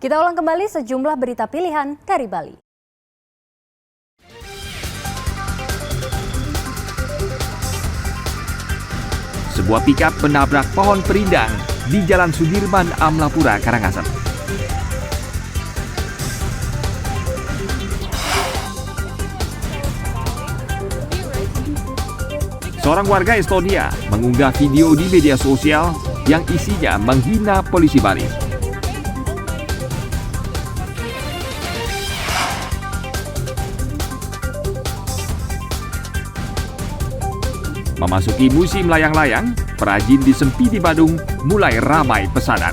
Kita ulang kembali sejumlah berita pilihan dari Bali. Sebuah pikap menabrak pohon perindang di Jalan Sudirman, Amlapura, Karangasem. Seorang warga Estonia mengunggah video di media sosial yang isinya menghina polisi Bali. Memasuki musim layang-layang, perajin di Sempidi Badung mulai ramai pesanan.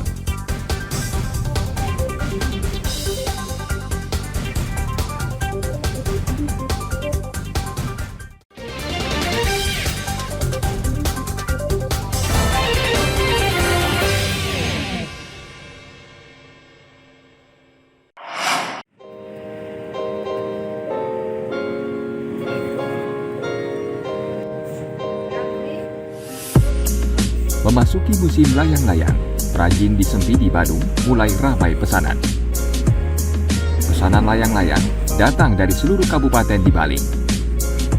Memasuki musim layang-layang, perajin di Sempidi Badung mulai ramai pesanan. Pesanan layang-layang datang dari seluruh kabupaten di Bali.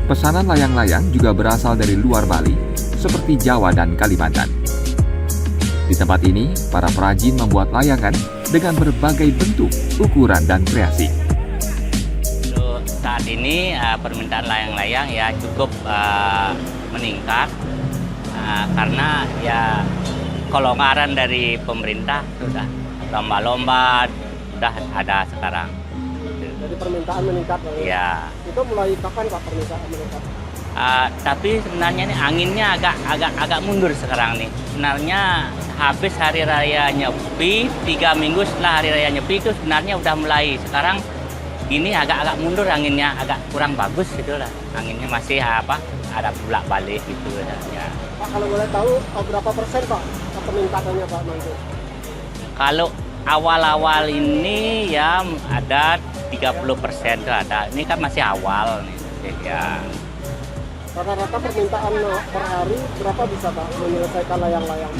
Pesanan layang-layang juga berasal dari luar Bali, seperti Jawa dan Kalimantan. Di tempat ini, para perajin membuat layangan dengan berbagai bentuk, ukuran, dan kreasi. Untuk saat ini permintaan layang-layang ya cukup meningkat. Karena ya kelonggaran dari pemerintah sudah lomba-lomba sudah ada sekarang. Jadi permintaan meningkat ya. Itu mulai kapan Pak permintaan meningkat? Tapi sebenarnya ini anginnya agak mundur sekarang nih. Sebenarnya habis hari raya Nyepi, 3 minggu setelah hari raya Nyepi itu sebenarnya udah mulai. Sekarang ini agak mundur anginnya, agak kurang bagus gitu lah. Anginnya masih ada bolak-balik gitu ya. Pak, kalau boleh tahu berapa persen Pak peningkatannya Pak nanti? Kalau awal-awal ini ya ada 30% tuh ada. Ini kan masih awal nih ya. Rata-rata permintaan per hari berapa bisa Pak menyelesaikan layang-layang?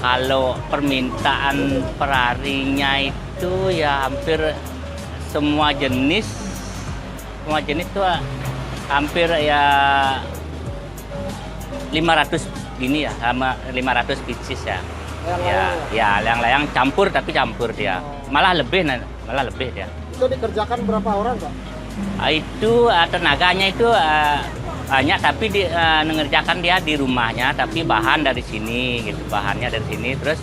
Kalau permintaan per harinya itu ya hampir semua jenis tuh hampir ya 500 gini ya, sama 500 pieces ya. Layang-layang campur tapi campur dia. Malah lebih dia. Itu dikerjakan berapa orang Pak? Itu tenaganya itu banyak tapi mengerjakan dia di rumahnya, tapi bahan dari sini gitu. Bahannya dari sini terus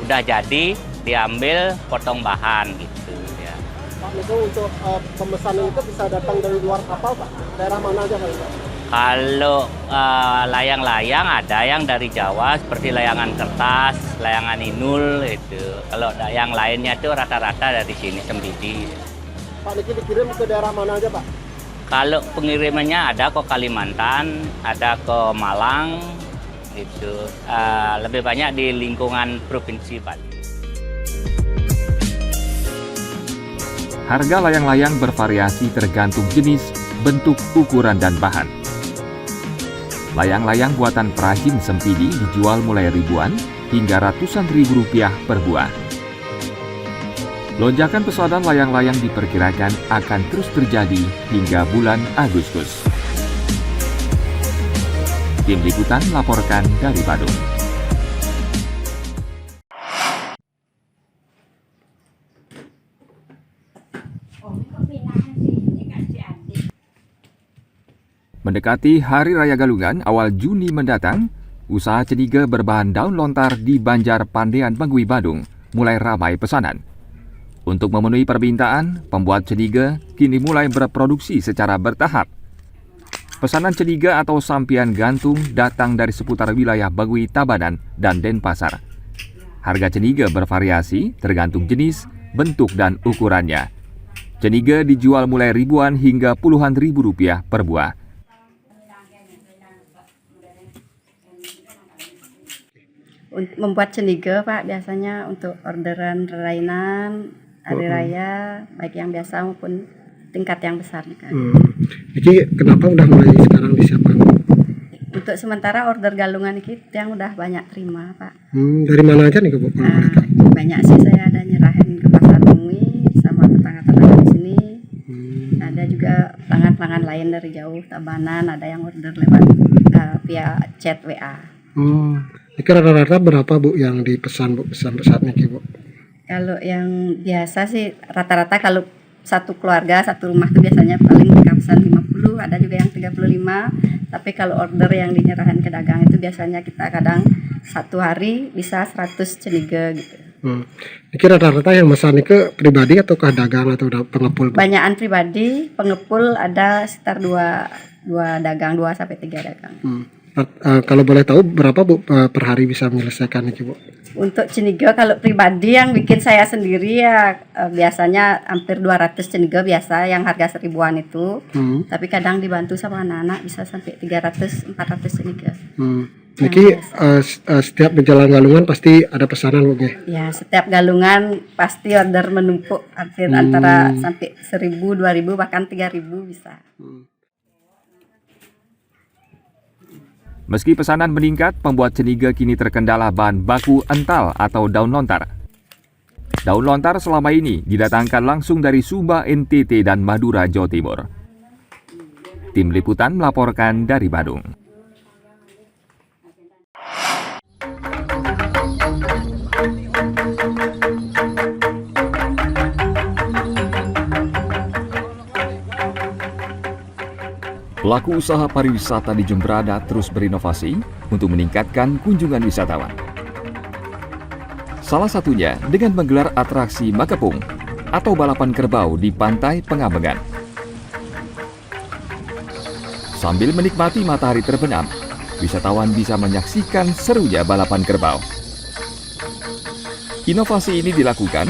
udah jadi diambil potong bahan gitu ya. Pak, itu untuk pemesanan itu bisa datang dari luar kapal Pak? Daerah mana aja Pak? Kalau layang-layang ada yang dari Jawa seperti layangan kertas, layangan inul itu. Kalau yang lainnya itu rata-rata dari sini Sempidi. Pak, Niki dikirim ke daerah mana aja Pak? Kalau pengirimannya ada ke Kalimantan, ada ke Malang, itu lebih banyak di lingkungan Provinsi Bali. Harga layang-layang bervariasi tergantung jenis, bentuk, ukuran, dan bahan. Layang-layang buatan perajin Sempidi dijual mulai ribuan hingga ratusan ribu rupiah per buah. Lonjakan pesanan layang-layang diperkirakan akan terus terjadi hingga bulan Agustus. Tim Liputan melaporkan dari Badung. Mendekati Hari Raya Galungan awal Juni mendatang, usaha cenige berbahan daun lontar di Banjar Pandean Bangui Badung mulai ramai pesanan. Untuk memenuhi permintaan, pembuat cenige kini mulai berproduksi secara bertahap. Pesanan cenige atau sampian gantung datang dari seputar wilayah Bangui, Tabanan, dan Denpasar. Harga cenige bervariasi tergantung jenis, bentuk, dan ukurannya. Cenige dijual mulai ribuan hingga puluhan ribu rupiah per buah. Membuat cenige Pak biasanya untuk orderan rainan, hari raya, baik yang biasa maupun tingkat yang besar. Jadi kenapa udah mulai sekarang disiapkan? Untuk sementara order galungan kita yang udah banyak terima Pak. Dari mana aja nih Bu? Banyak sih saya ada nyerahin Ada juga pelanggan-pelanggan lain dari jauh, Tabanan, ada yang order lewat via chat WA. Ini rata-rata berapa Bu yang dipesan Bu, pesan-pesan nih Bu? Kalau yang biasa sih rata-rata kalau satu keluarga, satu rumah tuh biasanya paling pesan 50, ada juga yang 35. Tapi kalau order yang dinyerahan ke dagang itu biasanya kita kadang satu hari bisa 100 cenige gitu. Ini rata-rata yang pesan ini ke pribadi atau ke dagang atau pengepul Bu? Banyakan pribadi, pengepul ada sekitar 2 dagang, 2 sampai 3 dagang. Kalau boleh tahu berapa Bu per hari bisa menyelesaikan ini Bu? Untuk cenige kalau pribadi yang bikin saya sendiri ya biasanya hampir 200 cenige biasa yang harga 1000-an itu. Tapi kadang dibantu sama anak-anak bisa sampai 300-400 cenige. Niki setiap menjelang galungan pasti ada pesanan Bu ya? Ya, setiap galungan pasti order menumpuk hampir antara sampai 1000, 2000 bahkan 3000 bisa. Meski pesanan meningkat, pembuat cenige kini terkendala bahan baku ental atau daun lontar. Daun lontar selama ini didatangkan langsung dari Sumba, NTT, dan Madura, Jawa Timur. Tim Liputan melaporkan dari Badung. Pelaku usaha pariwisata di Jemberana terus berinovasi untuk meningkatkan kunjungan wisatawan. Salah satunya dengan menggelar atraksi Makepung atau balapan kerbau di Pantai Pengambengan. Sambil menikmati matahari terbenam, wisatawan bisa menyaksikan serunya balapan kerbau. Inovasi ini dilakukan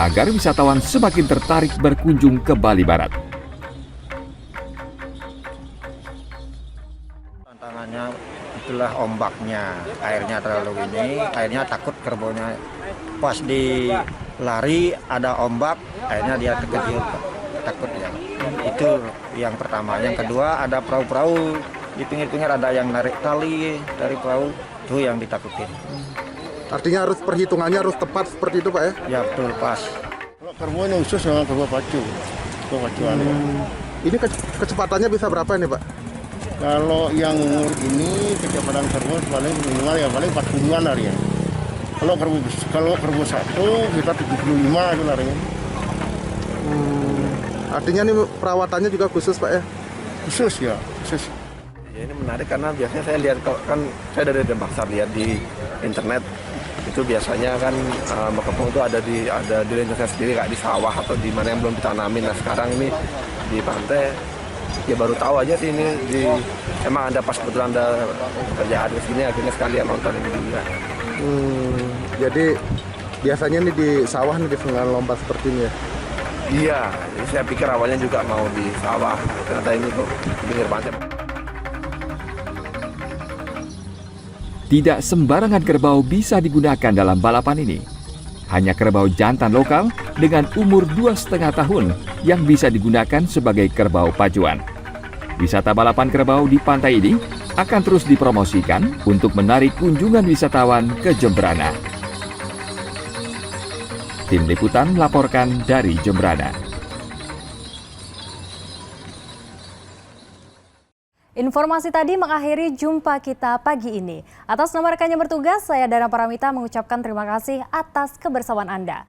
agar wisatawan semakin tertarik berkunjung ke Bali Barat. Tantangannya itulah ombaknya, airnya terlalu ini, airnya takut kerbaunya pas di lari ada ombak, akhirnya dia terkejut, takut ya. Itu yang pertama. Yang kedua ada perahu-perahu di pinggir-pinggir ada yang narik tali dari perahu, itu yang ditakutin. Artinya harus perhitungannya harus tepat seperti itu Pak ya? Ya betul pas. Kalau kerbau ini khusus sama kerbau pacu, Ini kecepatannya bisa berapa nih Pak? Kalau yang umur ini kecepatan kerbau paling minimal ya paling 40-an lari ya. Kalau kerbau satu kita 75 itu larinya. Artinya ini perawatannya juga khusus Pak ya? Khusus ya, khusus. Ya, ini menarik karena biasanya saya lihat kan saya dari Denpasar lihat di internet itu biasanya kan Makepung itu ada di Indonesia sendiri kayak di sawah atau di mana yang belum ditanamin. Nah sekarang ini di pantai ya baru tahu aja sih ini emang ada pas kebetulan ada kerjaan di sini akhirnya sekalian nonton ini juga. Jadi biasanya nih di sawah nih di sungai lompat seperti ini ya? Iya, jadi saya pikir awalnya juga mau di sawah, ternyata ini kok di pinggir pantai. Tidak sembarangan kerbau bisa digunakan dalam balapan ini. Hanya kerbau jantan lokal dengan umur 2,5 tahun yang bisa digunakan sebagai kerbau pacuan. Wisata balapan kerbau di pantai ini akan terus dipromosikan untuk menarik kunjungan wisatawan ke Jemberana. Tim Liputan melaporkan dari Jemberana. Informasi tadi mengakhiri jumpa kita pagi ini. Atas nama rekan yang bertugas, saya Dana Paramita mengucapkan terima kasih atas kebersamaan Anda.